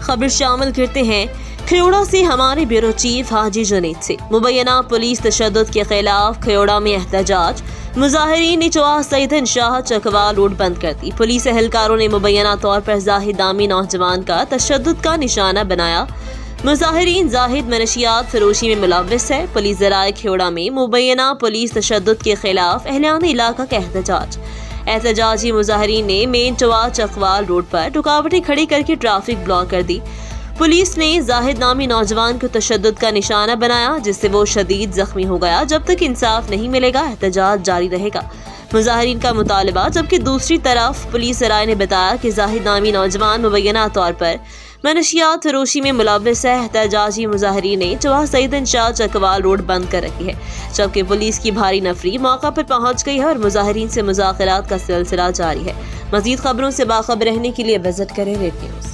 खबर शामिल करते हैं खयोड़ा से हमारे ब्यूरो चीफ हाजी जुनैद से। मुबैना पुलिस तशद्दुद के खिलाफ खयोड़ा में एहतजाज, मुजाहिरीन ने चौहा सईदन शाह चकवाल रोड बंद कर दी। पुलिस एहलकारों ने मुबैना तौर पर जाहिद नामी नौजवान का तशद्दुद का निशाना बनाया। मुजाहिरीन जाहिद मनशियात फरोशी में मुलव्वस है। पुलिस ज़राए खयोड़ा में मुबैना पुलिस तशद्दुद के खिलाफ अहलियान इलाका का एहतजाजी मुजाहिरीन ने मेन चौहा चकवाल रोड पर रुकावटें खड़ी करके ट्रैफिक ब्लॉक कर दी। पुलिस ने जाहिद नामी नौजवान को तशद्दुद का निशाना बनाया, जिससे वो शदीद जख्मी हो गया। जब तक इंसाफ नहीं मिलेगा एहतजाज जारी रहेगा, मुजाहिरीन का मुतालबा। जबकि दूसरी तरफ पुलिस ज़राए ने बताया कि जाहिद नामी नौजवान मुबैना तौर पर मनशियात फरोशी में मुलव्वस है। एहतजाजी मुजाहिरीन ने चौहा सईदन शाह चकवाल रोड बंद कर रखी है, जबकि पुलिस की भारी नफरी मौका पर पहुंच गई है और मुजाहिरीन से मुज़ाकरात का सिलसिला जारी है। मज़ीद खबरों से बाखबर रहने के लिए विजिट करें रेड न्यूज़।